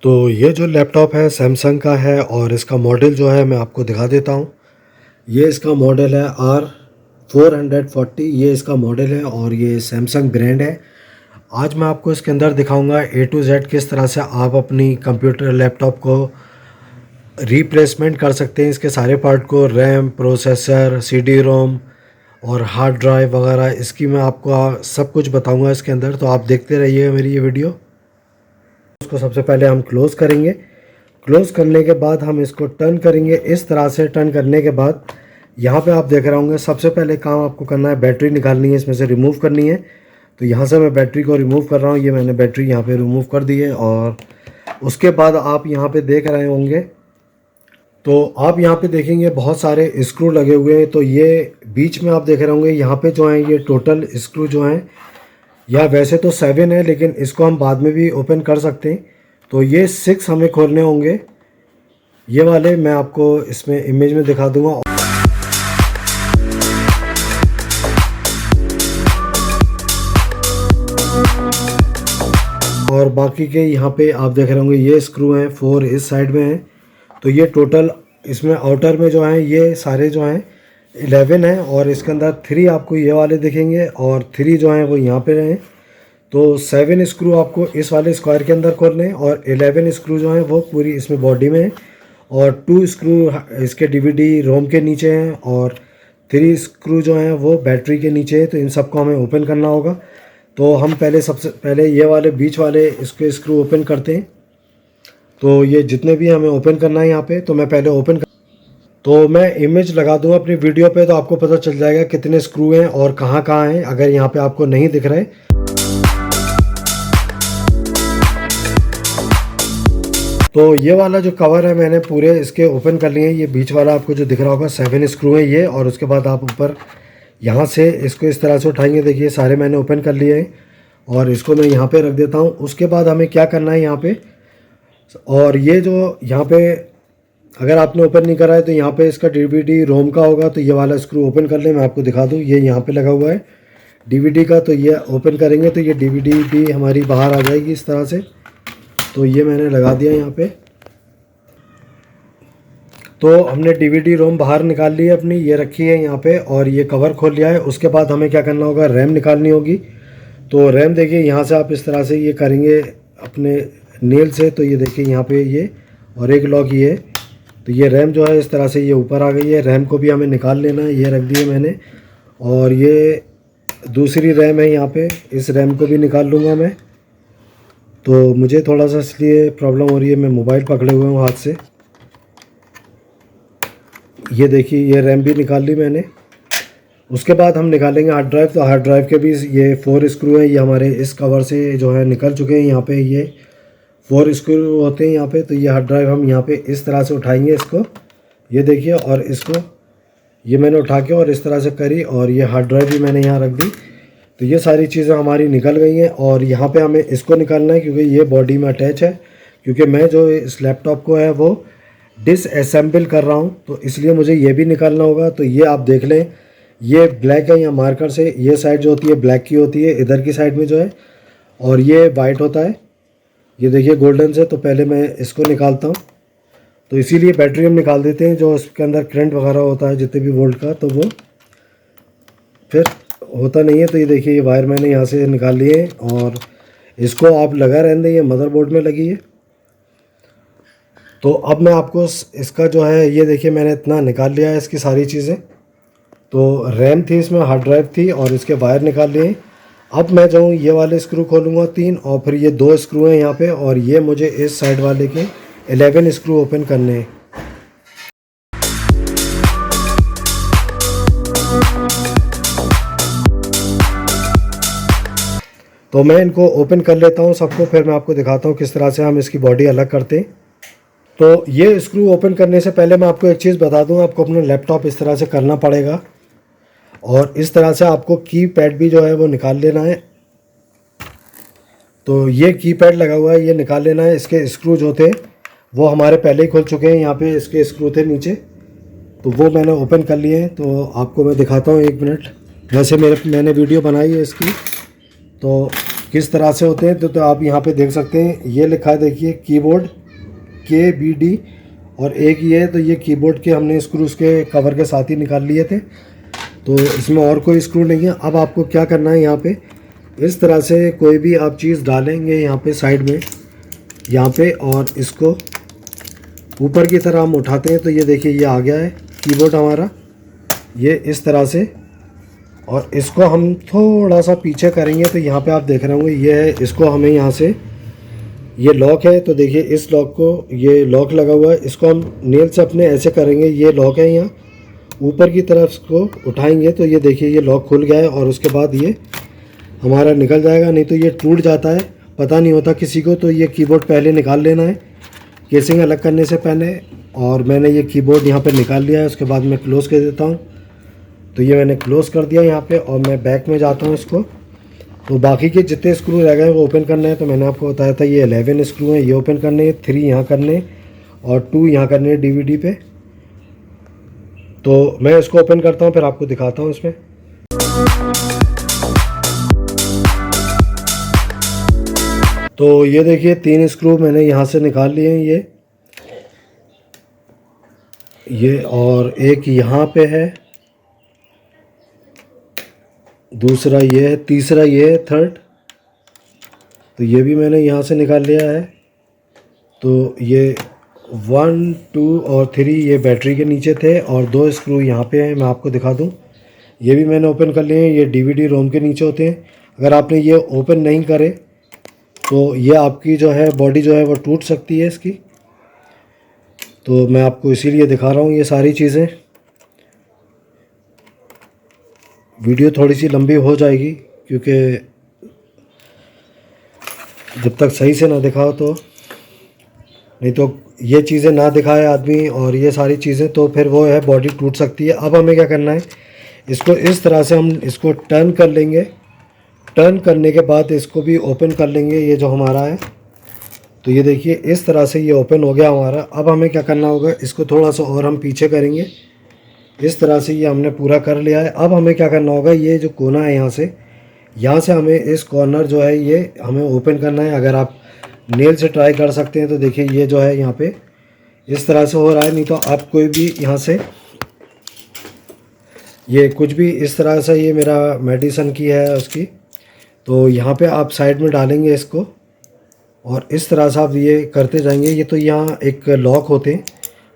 तो ये जो लैपटॉप है सैमसंग का है और इसका मॉडल जो है मैं आपको दिखा देता हूँ। ये इसका मॉडल है R440, ये इसका मॉडल है और ये सैमसंग ब्रांड है। आज मैं आपको इसके अंदर दिखाऊंगा A to Z किस तरह से आप अपनी कंप्यूटर लैपटॉप को रिप्लेसमेंट कर सकते हैं। इसके सारे पार्ट को, रैम, प्रोसेसर, CD-ROM और हार्ड ड्राइव वगैरह, इसकी मैं आपको सब कुछ बताऊंगा इसके अंदर। तो आप देखते रहिए मेरी ये वीडियो। इसको सबसे पहले हम क्लोज़ करेंगे। क्लोज़ करने के बाद हम इसको टर्न करेंगे। इस तरह से टर्न करने के बाद यहाँ पे आप देख रहे होंगे, सबसे पहले काम आपको करना है बैटरी निकालनी है, इसमें से रिमूव करनी है। तो यहाँ से मैं बैटरी को रिमूव कर रहा हूँ। ये मैंने बैटरी यहाँ पे रिमूव कर दी है। और उसके बाद आप यहाँ पे देख रहे होंगे, तो आप यहाँ पे देखेंगे बहुत सारे स्क्रू लगे हुए हैं। तो ये बीच में आप देख रहे होंगे, यहाँ पे जो हैं ये टोटल स्क्रू जो हैं, या वैसे तो 7 है, लेकिन इसको हम बाद में भी ओपन कर सकते हैं। तो ये 6 हमें खोलने होंगे। ये वाले मैं आपको इसमें इमेज में दिखा दूंगा। और बाकी के यहाँ पे आप देख रहे होंगे ये स्क्रू हैं, 4 इस साइड में हैं। तो ये टोटल इसमें आउटर में जो हैं ये सारे जो हैं 11 हैं। और इसके अंदर 3 आपको ये वाले दिखेंगे और 3 जो हैं वो यहाँ पे हैं। तो 7 स्क्रू आपको इस वाले स्क्वायर के अंदर खोलने हैं और 11 स्क्रू जो हैं वो पूरी इसमें बॉडी में है। और 2 स्क्रू इसके DVD-ROM के नीचे हैं और 3 स्क्रू जो हैं वो बैटरी के नीचे है। तो इन सबको हमें ओपन करना होगा। तो हम सबसे पहले ये वाले बीच वाले इसके स्क्रू ओपन करते हैं। तो ये जितने भी हमें ओपन करना है यहाँ पे, तो मैं पहले तो मैं इमेज लगा दूंगा अपनी वीडियो पे, तो आपको पता चल जाएगा कितने स्क्रू हैं और कहाँ कहाँ हैं, अगर यहाँ पे आपको नहीं दिख रहे। तो ये वाला जो कवर है मैंने पूरे इसके ओपन कर लिए हैं। ये बीच वाला आपको जो दिख रहा होगा 7 स्क्रू है ये। और उसके बाद आप ऊपर यहाँ से इसको इस तरह से उठाएंगे। देखिए सारे मैंने ओपन कर लिए हैं और इसको मैं यहाँ पे रख देता हूँ। उसके बाद हमें क्या करना है यहाँ पे, और ये जो यहाँ पे अगर आपने ओपन नहीं करा है तो यहाँ पे इसका DVD-ROM का होगा। तो ये वाला स्क्रू ओपन कर ले, मैं आपको दिखा दूँ। ये यहाँ पे लगा हुआ है DVD का। तो ये ओपन करेंगे तो ये DVD भी हमारी बाहर आ जाएगी इस तरह से। तो ये मैंने लगा दिया यहाँ पे। तो हमने DVD-ROM बाहर निकाल ली है अपनी, ये रखी है यहाँ पे और ये कवर खोल लिया है। उसके बाद हमें क्या करना होगा, रैम निकालनी होगी। तो रैम देखिए यहाँ से आप इस तरह से ये करेंगे अपने नेल से। तो ये देखिए यहाँ पे ये और एक लॉक ये। तो ये रैम जो है इस तरह से ये ऊपर आ गई है। रैम को भी हमें निकाल लेना है, ये रख दिए मैंने। और ये दूसरी रैम है यहाँ पे, इस रैम को भी निकाल लूँगा मैं। तो मुझे थोड़ा सा इसलिए प्रॉब्लम हो रही है, मैं मोबाइल पकड़े हुए हूँ हाथ से। ये देखिए ये रैम भी निकाल ली मैंने। उसके बाद हम निकालेंगे हार्ड ड्राइव। तो हार्ड ड्राइव के भी ये 4 स्क्रू हैं, ये हमारे इस कवर से जो है निकल चुके हैं। यहाँ पे ये 4 स्क्रू होते हैं यहाँ पे। तो ये हार्ड ड्राइव हम यहाँ पे इस तरह से उठाएंगे इसको, ये देखिए। और इसको ये मैंने उठा के और इस तरह से करी और ये हार्ड ड्राइव भी मैंने यहाँ रख दी। तो ये सारी चीज़ें हमारी निकल गई हैं। और यहाँ पे हमें इसको निकालना है क्योंकि ये बॉडी में अटैच है। क्योंकि मैं जो इस लैपटॉप को है वो डिसअसेंबल कर रहा हूँ, तो इसलिए मुझे ये भी निकालना होगा। तो ये आप देख लें, ये ब्लैक है, या मार्कर से ये साइड जो होती है ब्लैक की होती है इधर की साइड में जो है, और ये वाइट होता है, ये देखिए गोल्डन से। तो पहले मैं इसको निकालता हूँ। तो इसीलिए बैटरी हम निकाल देते हैं, जो इसके अंदर करंट वगैरह होता है जितने भी वोल्ट का, तो वो फिर होता नहीं है। तो ये देखिए ये वायर मैंने यहाँ से निकाल लिए हैं और इसको आप लगा रहने दें, ये मदरबोर्ड में लगी है। तो अब मैं आपको इसका जो है ये देखिए मैंने इतना निकाल लिया है इसकी सारी चीज़ें। तो रैम थी इसमें, हार्ड ड्राइव थी और इसके वायर निकाल लिए। अब मैं जाऊँ ये वाले स्क्रू खोलूँगा 3, और फिर ये 2 स्क्रू हैं यहाँ पे, और ये मुझे इस साइड वाले के 11 स्क्रू ओपन करने हैं। तो मैं इनको ओपन कर लेता हूँ सबको, फिर मैं आपको दिखाता हूँ किस तरह से हम इसकी बॉडी अलग करते हैं। तो ये स्क्रू ओपन करने से पहले मैं आपको एक चीज़ बता दूँ, आपको अपना लैपटॉप इस तरह से करना पड़ेगा और इस तरह से आपको की पैड भी जो है वो निकाल लेना है। तो ये की पैड लगा हुआ है, ये निकाल लेना है। इसके स्क्रू जो थे वो हमारे पहले ही खुल चुके हैं, यहाँ पे इसके स्क्रू थे नीचे, तो वो मैंने ओपन कर लिए हैं। तो आपको मैं दिखाता हूँ, 1 मिनट। वैसे मैंने वीडियो बनाई है इसकी, तो किस तरह से होते हैं तो आप यहाँ पे देख सकते हैं, ये लिखा है देखिए कीबोर्ड KBD, और एक ये है, तो ये कीबोर्ड के हमने स्क्रू उसके कवर के साथ ही निकाल लिए थे, तो इसमें और कोई स्क्रू नहीं है। अब आपको क्या करना है, यहाँ पे इस तरह से कोई भी आप चीज़ डालेंगे यहाँ पे साइड में, यहाँ पे, और इसको ऊपर की तरह हम उठाते हैं तो ये देखिए ये आ गया है कीबोर्ड हमारा, ये इस तरह से। और इसको हम थोड़ा सा पीछे करेंगे तो यहाँ पे आप देख रहे होंगे ये है, इसको हमें यहाँ से, ये लॉक है तो देखिए इस लॉक को, ये लॉक लगा हुआ है, इसको हम नेल से अपने ऐसे करेंगे, ये लॉक है, यहाँ ऊपर की तरफ इसको उठाएंगे तो ये देखिए ये लॉक खुल गया है, और उसके बाद ये हमारा निकल जाएगा, नहीं तो ये टूट जाता है, पता नहीं होता किसी को। तो ये कीबोर्ड पहले निकाल लेना है केसिंग अलग करने से पहले, और मैंने ये कीबोर्ड यहाँ पे निकाल लिया है। उसके बाद मैं क्लोज़ कर देता हूँ, तो ये मैंने क्लोज़ कर दिया यहाँ पे, और मैं बैक में जाता हूँ इसको। तो बाकी के जितने स्क्रू रह गए वो ओपन करना है, तो मैंने आपको बताया था ये 11 स्क्रू हैं, ये ओपन करने हैं, 3 यहाँ करने और 2 यहाँ करने हैं DVD पे। तो मैं इसको ओपन करता हूँ, फिर आपको दिखाता हूँ इसमें। तो ये देखिए 3 स्क्रू मैंने यहाँ से निकाल लिए हैं, ये और एक यहाँ पे है, दूसरा ये है, तीसरा ये है, थर्ड, तो ये भी मैंने यहाँ से निकाल लिया है। तो ये 1, 2 और 3 ये बैटरी के नीचे थे, और 2 स्क्रू यहाँ पे हैं, मैं आपको दिखा दूँ, ये भी मैंने ओपन कर लिए हैं, ये DVD रोम के नीचे होते हैं। अगर आपने ये ओपन नहीं करे तो ये आपकी जो है बॉडी जो है वो टूट सकती है इसकी, तो मैं आपको इसीलिए दिखा रहा हूँ ये सारी चीज़ें। वीडियो थोड़ी सी लंबी हो जाएगी क्योंकि जब तक सही से ना दिखाओ तो, नहीं तो ये चीज़ें ना दिखाए आदमी और ये सारी चीज़ें तो फिर वो है बॉडी टूट सकती है। अब हमें क्या करना है, इसको इस तरह से हम इसको टर्न कर लेंगे, टर्न करने के बाद इसको भी ओपन कर लेंगे, ये जो हमारा है। तो ये देखिए इस तरह से ये ओपन हो गया हमारा। अब हमें क्या करना होगा, इसको थोड़ा सा और हम पीछे करेंगे, इस तरह से ये हमने पूरा कर लिया है। अब हमें क्या करना होगा, ये जो कोना है यहाँ से हमें इस कॉर्नर जो है ये हमें ओपन करना है। अगर आप नेल से ट्राई कर सकते हैं तो देखिए ये जो है यहाँ पे इस तरह से हो रहा है, नहीं तो आप कोई भी यहाँ से ये कुछ भी इस तरह से, ये मेरा मेडिसन की है उसकी, तो यहाँ पे आप साइड में डालेंगे इसको और इस तरह से आप ये करते जाएंगे। ये तो यहाँ एक लॉक होते हैं,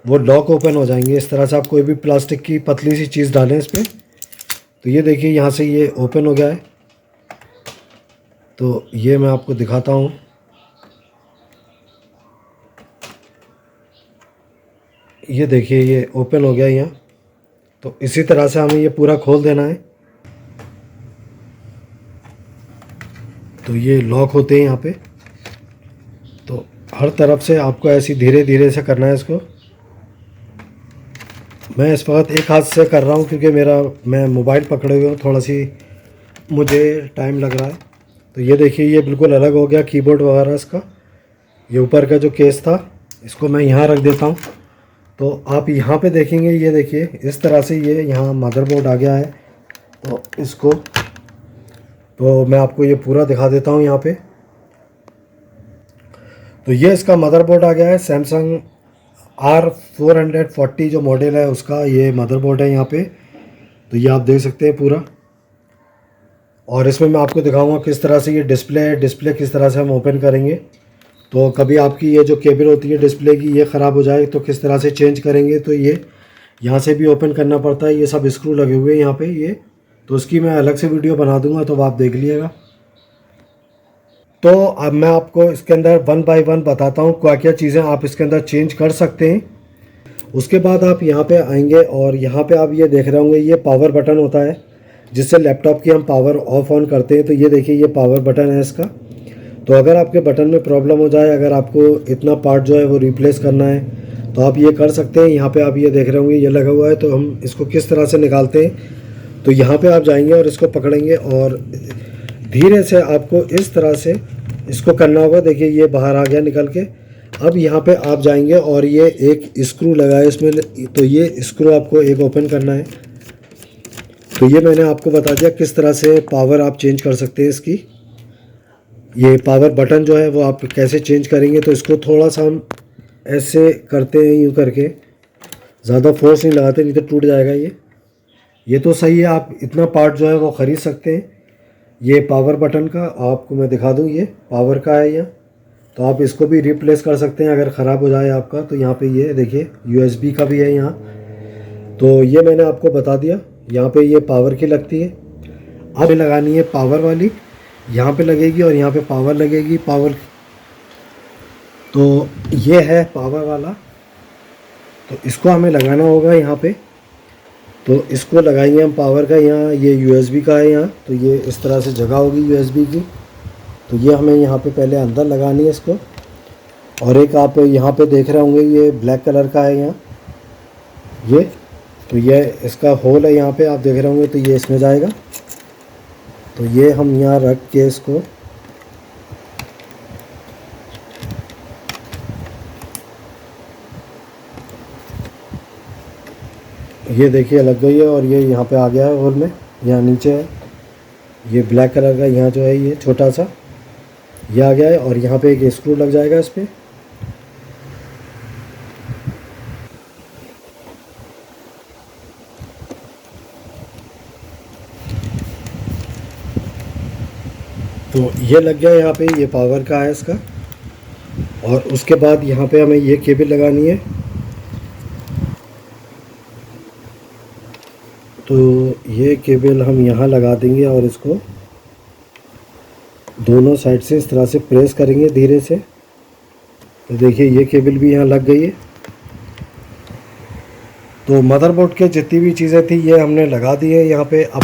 वो लॉक ओपन हो जाएंगे। इस तरह से आप कोई भी प्लास्टिक की पतली सी चीज़ डालें इस पर, तो ये देखिए यहाँ से ये ओपन हो गया है। तो ये मैं आपको दिखाता हूँ, ये देखिए ये ओपन हो गया यहाँ। तो इसी तरह से हमें ये पूरा खोल देना है। तो ये लॉक होते हैं यहाँ पे, तो हर तरफ से आपको ऐसी धीरे धीरे से करना है इसको। मैं इस वक्त एक हाथ से कर रहा हूँ क्योंकि मैं मोबाइल पकड़े हुए हूँ, थोड़ा सी मुझे टाइम लग रहा है। तो ये देखिए ये बिल्कुल अलग हो गया कीबोर्ड वगैरह इसका। ये ऊपर का जो केस था इसको मैं यहाँ रख देता हूँ। तो आप यहाँ पे देखेंगे, ये देखिए इस तरह से ये यहाँ मदरबोर्ड आ गया है। तो इसको तो मैं आपको ये पूरा दिखा देता हूँ यहाँ पे। तो ये इसका मदरबोर्ड आ गया है, सैमसंग R440 जो मॉडल है उसका ये मदरबोर्ड है यहाँ पे। तो ये आप देख सकते हैं पूरा, और इसमें मैं आपको दिखाऊंगा किस तरह से ये डिस्प्ले किस तरह से हम ओपन करेंगे। तो कभी आपकी ये जो केबल होती है डिस्प्ले की ये ख़राब हो जाए तो किस तरह से चेंज करेंगे। तो ये यहाँ से भी ओपन करना पड़ता है, ये सब स्क्रू लगे हुए हैं यहाँ पे ये। तो उसकी मैं अलग से वीडियो बना दूंगा, तो आप देख लीजिएगा। तो अब मैं आपको इसके अंदर 1 बाय 1 बताता हूँ क्या क्या चीज़ें आप इसके अंदर चेंज कर सकते हैं। उसके बाद आप यहाँ पे आएंगे और यहाँ पे आप ये देख रहे होंगे ये पावर बटन होता है जिससे लैपटॉप की हम पावर ऑफ ऑन करते हैं। तो ये देखिए ये पावर बटन है इसका। तो अगर आपके बटन में प्रॉब्लम हो जाए, अगर आपको इतना पार्ट जो है वो रिप्लेस करना है तो आप ये कर सकते हैं। यहाँ पे आप ये देख रहे होंगे ये लगा हुआ है। तो हम इसको किस तरह से निकालते हैं, तो यहाँ पे आप जाएंगे और इसको पकड़ेंगे और धीरे से आपको इस तरह से इसको करना होगा। देखिए ये बाहर आ गया निकल के। अब यहाँ पे आप जाएंगे और ये एक स्क्रू लगा है इसमें, तो ये स्क्रू आपको एक ओपन करना है। तो ये मैंने आपको बता दिया किस तरह से पावर आप चेंज कर सकते हैं इसकी। ये पावर बटन जो है वो आप कैसे चेंज करेंगे, तो इसको थोड़ा सा हम ऐसे करते हैं, यूँ करके, ज़्यादा फोर्स नहीं लगाते नहीं तो टूट जाएगा ये तो सही है। आप इतना पार्ट जो है वो ख़रीद सकते हैं। ये पावर बटन का आपको मैं दिखा दूँ, ये पावर का है यह, तो आप इसको भी रिप्लेस कर सकते हैं अगर ख़राब हो जाए आपका। तो यहाँ पे ये देखिए USB का भी है यहाँ, तो ये मैंने आपको बता दिया। यहाँ पे ये पावर की लगती है, अब लगानी है पावर वाली, यहाँ पे लगेगी और यहाँ पे पावर लगेगी, पावर। तो ये है पावर वाला, तो इसको हमें लगाना होगा यहाँ पे। तो इसको लगाएंगे हम पावर का, यहाँ ये USB का है यहाँ, तो ये इस तरह से जगह होगी USB की। तो ये हमें यहाँ पे पहले अंदर लगानी है इसको। और एक आप यहाँ पे देख रहे होंगे ये ब्लैक कलर का है यहाँ, ये तो ये इसका होल है यहाँ पे, आप देख रहे होंगे, तो ये इसमें जाएगा। तो ये हम यहाँ रख के इसको ये देखिए लग गई है, और ये यहाँ पे आ गया है होल में, यहाँ नीचे है ये ब्लैक कलर का, यहाँ जो है ये छोटा सा ये आ गया है, और यहाँ पे एक स्क्रू लग जाएगा इस पर। तो ये लग गया यहाँ पे, ये पावर का है इसका। और उसके बाद यहाँ पे हमें ये केबल लगानी है। तो ये केबल हम यहाँ लगा देंगे और इसको दोनों साइड से इस तरह से प्रेस करेंगे धीरे से। तो देखिए ये केबल भी यहाँ लग गई है। तो मदरबोर्ड के जितनी भी चीज़ें थी ये हमने लगा दी है यहाँ पे। अब